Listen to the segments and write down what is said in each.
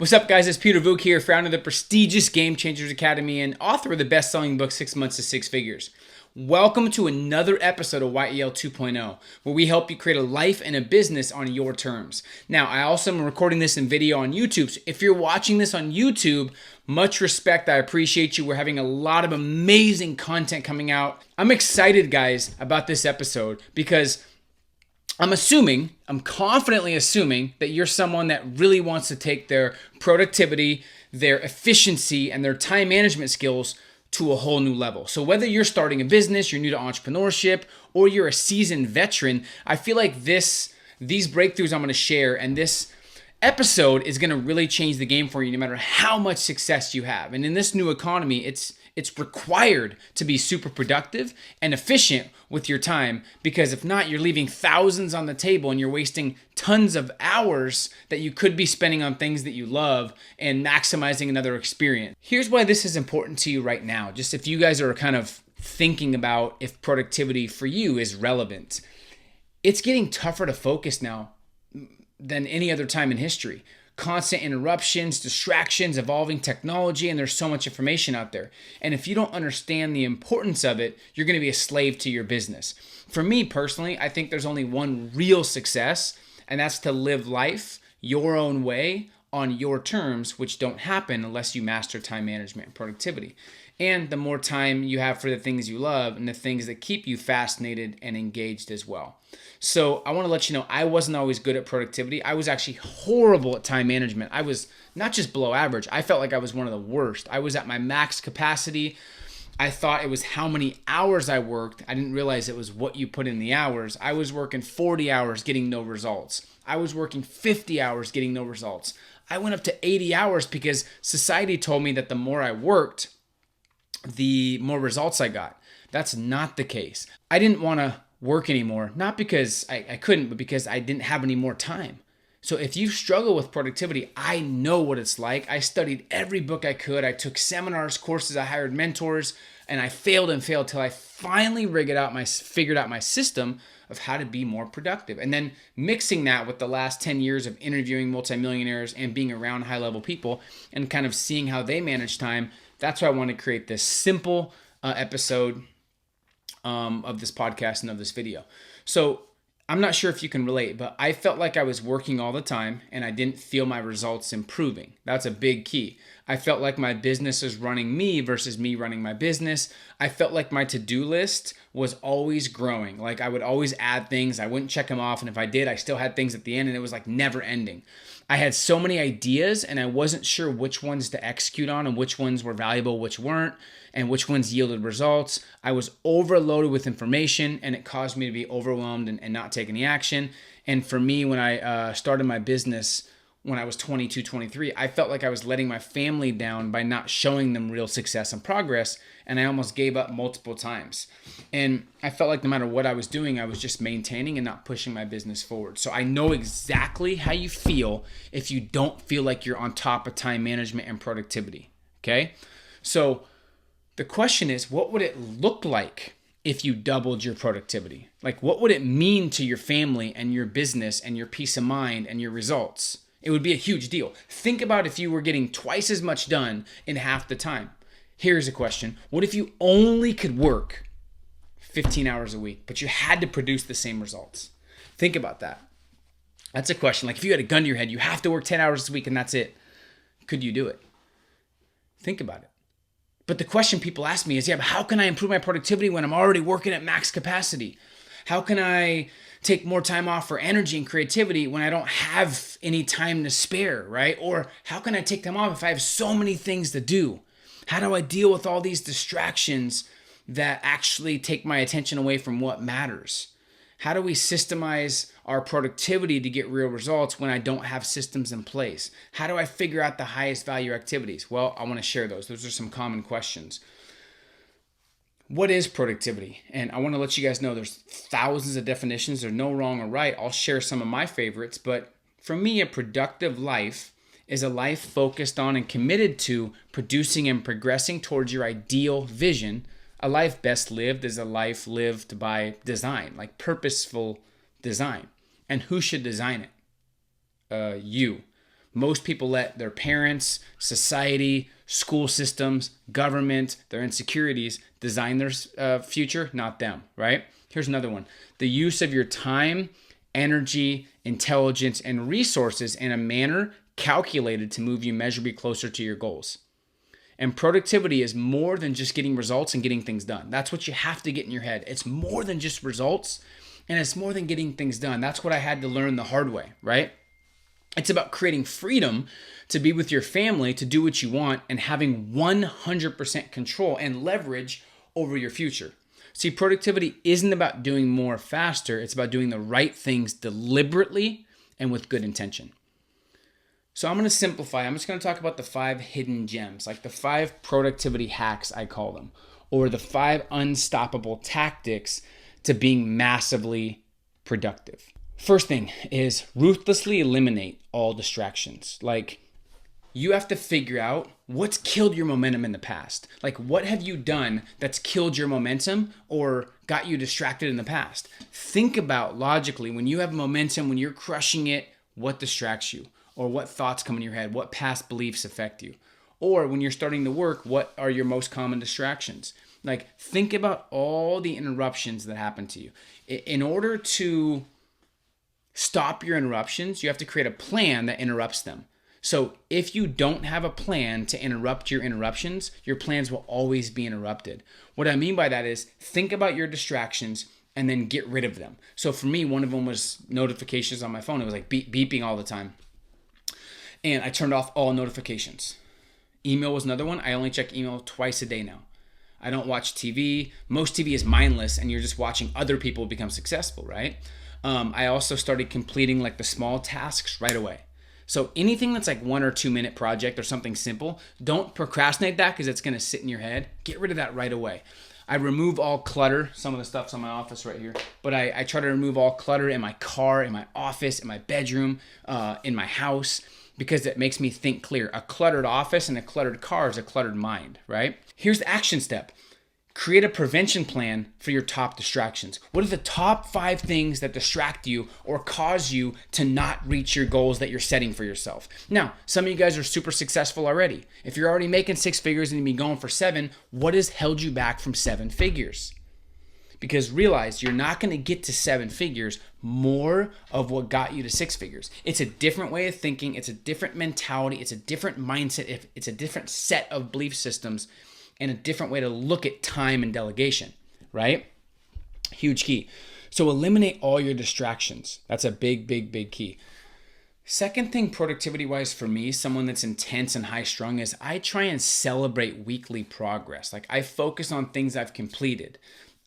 What's up, guys? It's Peter Voogd here, founder of the prestigious Game Changers Academy and author of the best-selling book, 6 Months to Six Figures. Welcome to another episode of YEL 2.0, where we help you create a life and a business on your terms. Now, I also am recording this in video on YouTube, so if you're watching this on YouTube, much respect. I appreciate you. We're having a lot of amazing content coming out. I'm excited, guys, about this episode because I'm confidently assuming that you're someone that really wants to take their productivity, their efficiency, and their time management skills to a whole new level. So whether you're starting a business, you're new to entrepreneurship, or you're a seasoned veteran, I feel like these breakthroughs I'm going to share and this episode is going to really change the game for you no matter how much success you have. And in this new economy, it's required to be super productive and efficient with your time, because if not, you're leaving thousands on the table and you're wasting tons of hours that you could be spending on things that you love and maximizing another experience. Here's why this is important to you right now, just if you guys are kind of thinking about if productivity for you is relevant. It's getting tougher to focus now than any other time in history. Constant interruptions, distractions, evolving technology, and there's so much information out there. And if you don't understand the importance of it, you're going to be a slave to your business. For me personally, I think there's only one real success, and that's to live life your own way on your terms, which don't happen unless you master time management and productivity. And the more time you have for the things you love and the things that keep you fascinated and engaged as well. So I want to let you know, I wasn't always good at productivity. I was actually horrible at time management. I was not just below average. I felt like I was one of the worst. I was at my max capacity. I thought it was how many hours I worked. I didn't realize it was what you put in the hours. I was working 40 hours getting no results. I was working 50 hours getting no results. I went up to 80 hours because society told me that the more I worked, the more results I got. That's not the case. I didn't want to work anymore, not because I couldn't, but because I didn't have any more time. So if you struggle with productivity, I know what it's like. I studied every book I could. I took seminars, courses, I hired mentors, and I failed till I finally figured out my system of how to be more productive. And then mixing that with the last 10 years of interviewing multimillionaires and being around high-level people and kind of seeing how they manage time, that's why I want to create this simple episode of this podcast and of this video. So I'm not sure if you can relate, but I felt like I was working all the time and I didn't feel my results improving. That's a big key. I felt like my business was running me versus me running my business. I felt like my to-do list was always growing. Like I would always add things. I wouldn't check them off. And if I did, I still had things at the end, and it was like never ending. I had so many ideas and I wasn't sure which ones to execute on and which ones were valuable, which weren't, and which ones yielded results. I was overloaded with information and it caused me to be overwhelmed and not take any action. And for me, when I started my business when I was 22, 23, I felt like I was letting my family down by not showing them real success and progress, and I almost gave up multiple times. And I felt like no matter what I was doing, I was just maintaining and not pushing my business forward. So I know exactly how you feel if you don't feel like you're on top of time management and productivity, okay? So the question is, what would it look like if you doubled your productivity? Like, what would it mean to your family and your business and your peace of mind and your results? It would be a huge deal. Think about if you were getting twice as much done in half the time. Here's a question. What if you only could work 15 hours a week, but you had to produce the same results? Think about that. That's a question. Like if you had a gun to your head, you have to work 10 hours a week and that's it. Could you do it? Think about it. But the question people ask me is, but how can I improve my productivity when I'm already working at max capacity? How can I take more time off for energy and creativity when I don't have any time to spare, right? Or how can I take time off if I have so many things to do? How do I deal with all these distractions that actually take my attention away from what matters? How do we systemize our productivity to get real results when I don't have systems in place? How do I figure out the highest value activities? Well, I want to share those. Those are some common questions. What is productivity? And I want to let you guys know there's thousands of definitions. There's no wrong or right. I'll share some of my favorites. But for me, a productive life is a life focused on and committed to producing and progressing towards your ideal vision. A life best lived is a life lived by design, like purposeful design. And who should design it? You. Most people let their parents, society, school systems, government, their insecurities design their future, not them, right? Here's another one. The use of your time, energy, intelligence, and resources in a manner calculated to move you measurably closer to your goals. And productivity is more than just getting results and getting things done. That's what you have to get in your head. It's more than just results, and it's more than getting things done. That's what I had to learn the hard way, right? It's about creating freedom to be with your family, to do what you want, and having 100% control and leverage over your future. See, productivity isn't about doing more faster. It's about doing the right things deliberately and with good intention. So I'm going to simplify. I'm just going to talk about the 5 hidden gems, like the 5 productivity hacks, I call them, or the 5 unstoppable tactics to being massively productive. First thing is ruthlessly eliminate all distractions. Like, you have to figure out what's killed your momentum in the past. Like, what have you done that's killed your momentum or got you distracted in the past? Think about logically, when you have momentum, when you're crushing it, what distracts you? Or what thoughts come in your head? What past beliefs affect you? Or when you're starting to work, what are your most common distractions? Like, think about all the interruptions that happen to you. In order to stop your interruptions, you have to create a plan that interrupts them. So if you don't have a plan to interrupt your interruptions, your plans will always be interrupted. What I mean by that is think about your distractions and then get rid of them. So for me, one of them was notifications on my phone. It was like beeping all the time. And I turned off all notifications. Email was another one. I only check email twice a day now. I don't watch TV. Most TV is mindless and you're just watching other people become successful, right? I also started completing like the small tasks right away. So anything that's like 1 or 2 minute project or something simple, don't procrastinate that because it's going to sit in your head. Get rid of that right away. I remove all clutter. Some of the stuff's on my office right here. But I try to remove all clutter in my car, in my office, in my bedroom, in my house, because it makes me think clear. A cluttered office and a cluttered car is a cluttered mind, right? Here's the action step. Create a prevention plan for your top distractions. What are the top 5 things that distract you or cause you to not reach your goals that you're setting for yourself? Now, some of you guys are super successful already. If you're already making 6 figures and you've been going for 7, what has held you back from 7 figures? Because realize you're not going to get to 7 figures more of what got you to 6 figures. It's a different way of thinking. It's a different mentality. It's a different mindset. It's a different set of belief systems and a different way to look at time and delegation, right? Huge key. So eliminate all your distractions. That's a big, big, big key. Second thing, productivity-wise for me, someone that's intense and high-strung, is I try and celebrate weekly progress. Like, I focus on things I've completed.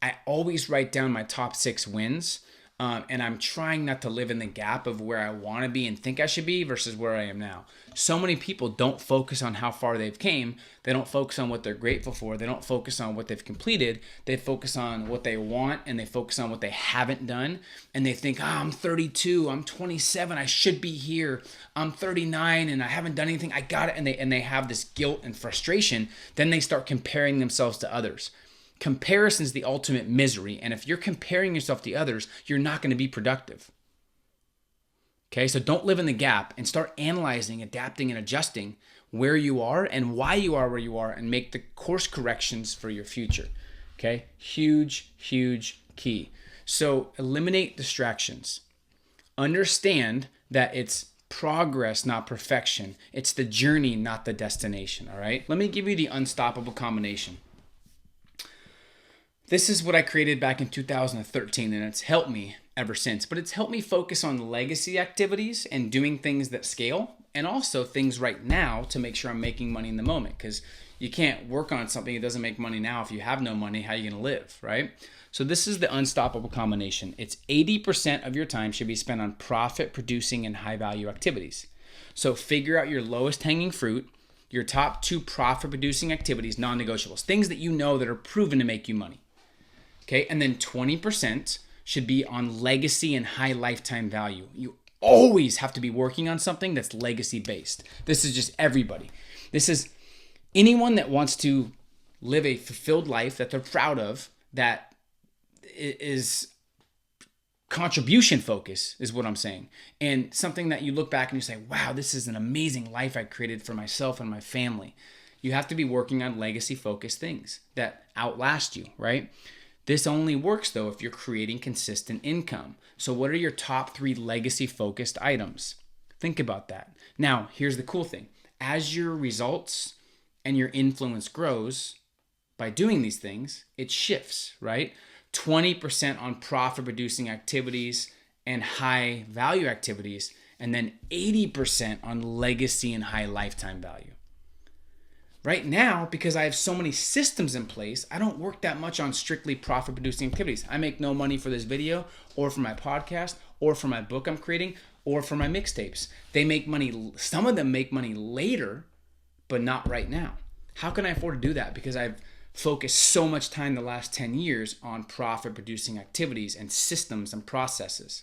I always write down my top 6 wins, and I'm trying not to live in the gap of where I want to be and think I should be versus where I am now. So many people don't focus on how far they've came. They don't focus on what they're grateful for. They don't focus on what they've completed. They focus on what they want, and they focus on what they haven't done. And they think, I'm 32, I'm 27, I should be here. I'm 39 and I haven't done anything. I got it. And they have this guilt and frustration. Then they start comparing themselves to others. Comparison is the ultimate misery. And if you're comparing yourself to others, you're not going to be productive. Okay, so don't live in the gap and start analyzing, adapting, and adjusting where you are and why you are where you are and make the course corrections for your future. Okay, huge, huge key. So eliminate distractions. Understand that it's progress, not perfection. It's the journey, not the destination. All right, let me give you the unstoppable combination. This is what I created back in 2013, and it's helped me ever since. But it's helped me focus on legacy activities and doing things that scale, and also things right now to make sure I'm making money in the moment. Because you can't work on something that doesn't make money now. If you have no money, how are you going to live, right? So this is the unstoppable combination. It's 80% of your time should be spent on profit-producing and high-value activities. So figure out your lowest hanging fruit, your top 2 profit-producing activities, non-negotiables, things that you know that are proven to make you money. Okay, and then 20% should be on legacy and high lifetime value. You always have to be working on something that's legacy based. This is just everybody. This is anyone that wants to live a fulfilled life that they're proud of, that is contribution focus is what I'm saying. And something that you look back and you say, wow, this is an amazing life I created for myself and my family. You have to be working on legacy focused things that outlast you, right? This only works though if you're creating consistent income. So what are your top 3 legacy focused items? Think about that. Now, here's the cool thing. As your results and your influence grows by doing these things, it shifts, right? 20% on profit producing activities and high value activities, and then 80% on legacy and high lifetime value. Right now, because I have so many systems in place, I don't work that much on strictly profit producing activities. I make no money for this video or for my podcast or for my book I'm creating or for my mixtapes. They make money, some of them make money later, but not right now. How can I afford to do that? Because I've focused so much time the last 10 years on profit producing activities and systems and processes.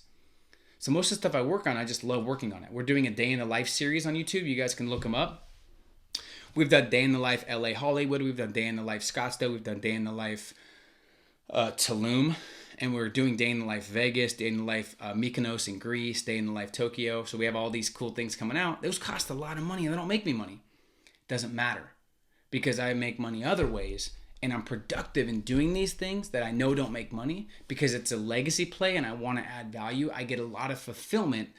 So most of the stuff I work on, I just love working on it. We're doing a day in the life series on YouTube. You guys can look them up. We've done day in the life LA Hollywood. We've done day in the life Scottsdale. We've done day in the life Tulum. And we're doing day in the life Vegas, day in the life Mykonos in Greece, day in the life Tokyo. So we have all these cool things coming out. Those cost a lot of money and they don't make me money. It doesn't matter because I make money other ways and I'm productive in doing these things that I know don't make money because it's a legacy play and I want to add value. I get a lot of fulfillment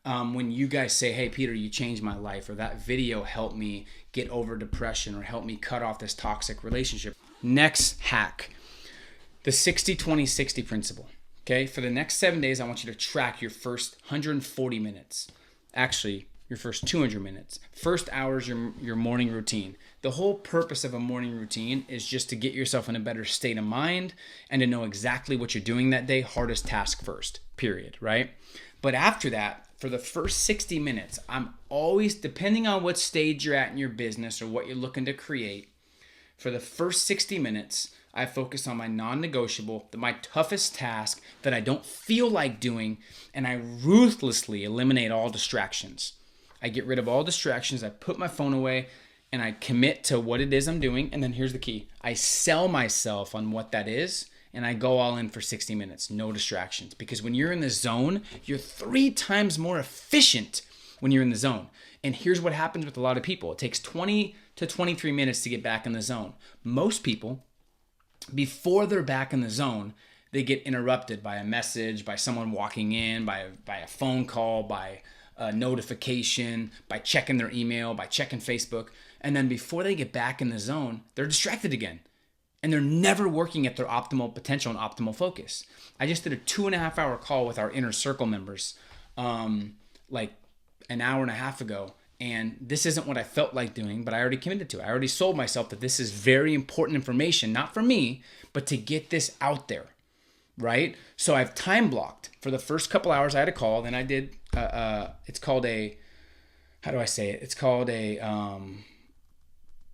when you guys say, hey, Peter, you changed my life, or that video helped me get over depression or helped me cut off this toxic relationship. Next hack, the 60-20-60 principle. Okay, for the next 7 days, I want you to track your first 140 minutes. Actually, your first 200 minutes. First hour is your morning routine. The whole purpose of a morning routine is just to get yourself in a better state of mind and to know exactly what you're doing that day. Hardest task first, period, right? But after that, for the first 60 minutes, I'm always, depending on what stage you're at in your business or what you're looking to create, for the first 60 minutes, I focus on my non-negotiable, my toughest task that I don't feel like doing, and I ruthlessly eliminate all distractions. I get rid of all distractions, I put my phone away, and I commit to what it is I'm doing, and then here's the key. I sell myself on what that is, and I go all in for 60 minutes, no distractions. Because when you're in the zone, you're 3 times more efficient when you're in the zone. And here's what happens with a lot of people. It takes 20 to 23 minutes to get back in the zone. Most people, before they're back in the zone, they get interrupted by a message, by someone walking in, by a phone call, by a notification, by checking their email, by checking Facebook. And then before they get back in the zone, they're distracted again. And they're never working at their optimal potential and optimal focus. I just did a 2.5 hour call with our inner circle members like an hour and a half ago. And this isn't what I felt like doing, but I already committed to it. I already sold myself that this is very important information, not for me, but to get this out there, right? So I've time blocked. For the first couple hours I had a call, then I did, it's called a, how do I say it? It's called a,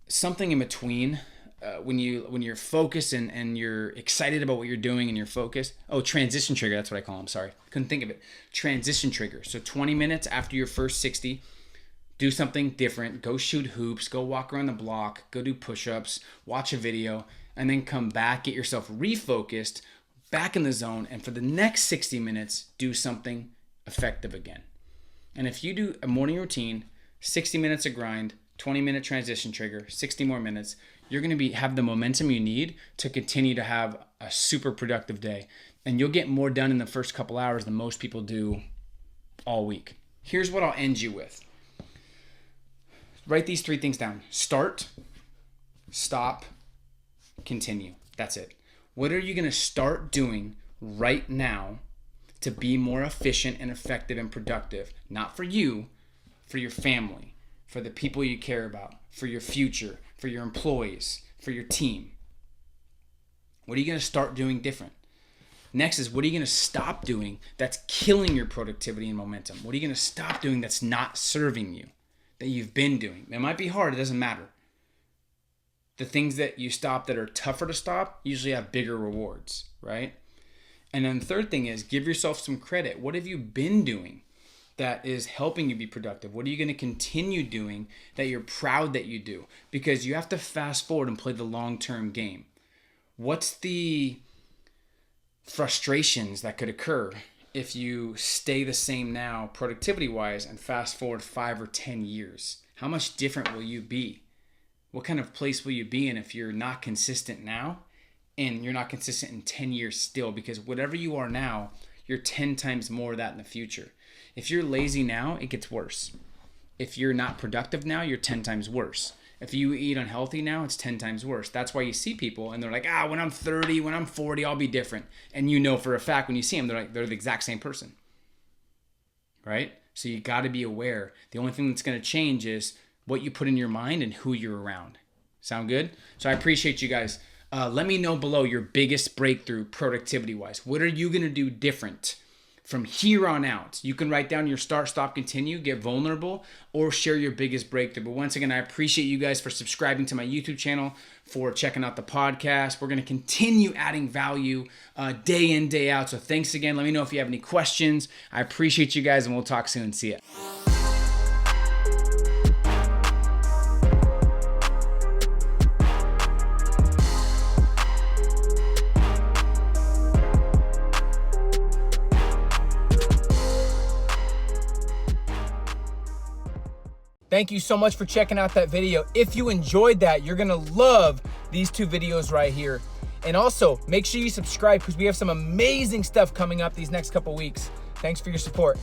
something in between. When you're focused and you're excited about what you're doing and you're focused. Oh, transition trigger. That's what I call them. Sorry. Couldn't think of it. Transition trigger. So 20 minutes after your first 60, do something different. Go shoot hoops. Go walk around the block. Go do push-ups. Watch a video. And then come back. Get yourself refocused. Back in the zone. And for the next 60 minutes, do something effective again. And if you do a morning routine, 60 minutes of grind, 20-minute transition trigger, 60 more minutes, you're going to have the momentum you need to continue to have a super productive day. And you'll get more done in the first couple hours than most people do all week. Here's what I'll end you with. Write these 3 things down. Start, stop, continue. That's it. What are you going to start doing right now to be more efficient and effective and productive? Not for you, for your family, for the people you care about, for your future, for your employees, for your team. What are you going to start doing different? Next is, what are you going to stop doing that's killing your productivity and momentum? What are you going to stop doing that's not serving you, that you've been doing? It might be hard. It doesn't matter. The things that you stop that are tougher to stop usually have bigger rewards, right? And then the third thing is, give yourself some credit. What have you been doing that is helping you be productive? What are you going to continue doing that you're proud that you do? Because you have to fast forward and play the long-term game. What's the frustrations that could occur if you stay the same now productivity wise and fast forward 5 or 10 years? How much different will you be? What kind of place will you be in if you're not consistent now and you're not consistent in 10 years still? Because whatever you are now, you're 10 times more of that in the future. If you're lazy now, it gets worse. If you're not productive now, you're 10 times worse. If you eat unhealthy now, it's 10 times worse. That's why you see people and they're like, when I'm 30, when I'm 40, I'll be different. And you know for a fact when you see them, they're the exact same person. Right? So you got to be aware. The only thing that's going to change is what you put in your mind and who you're around. Sound good? So I appreciate you guys. Let me know below your biggest breakthrough productivity-wise. What are you going to do different from here on out? You can write down your start, stop, continue, get vulnerable, or share your biggest breakthrough. But once again, I appreciate you guys for subscribing to my YouTube channel, for checking out the podcast. We're going to continue adding value day in, day out. So thanks again. Let me know if you have any questions. I appreciate you guys, and we'll talk soon. See ya. Thank you so much for checking out that video. If you enjoyed that, you're gonna love these 2 videos right here. And also, make sure you subscribe because we have some amazing stuff coming up these next couple weeks. Thanks for your support.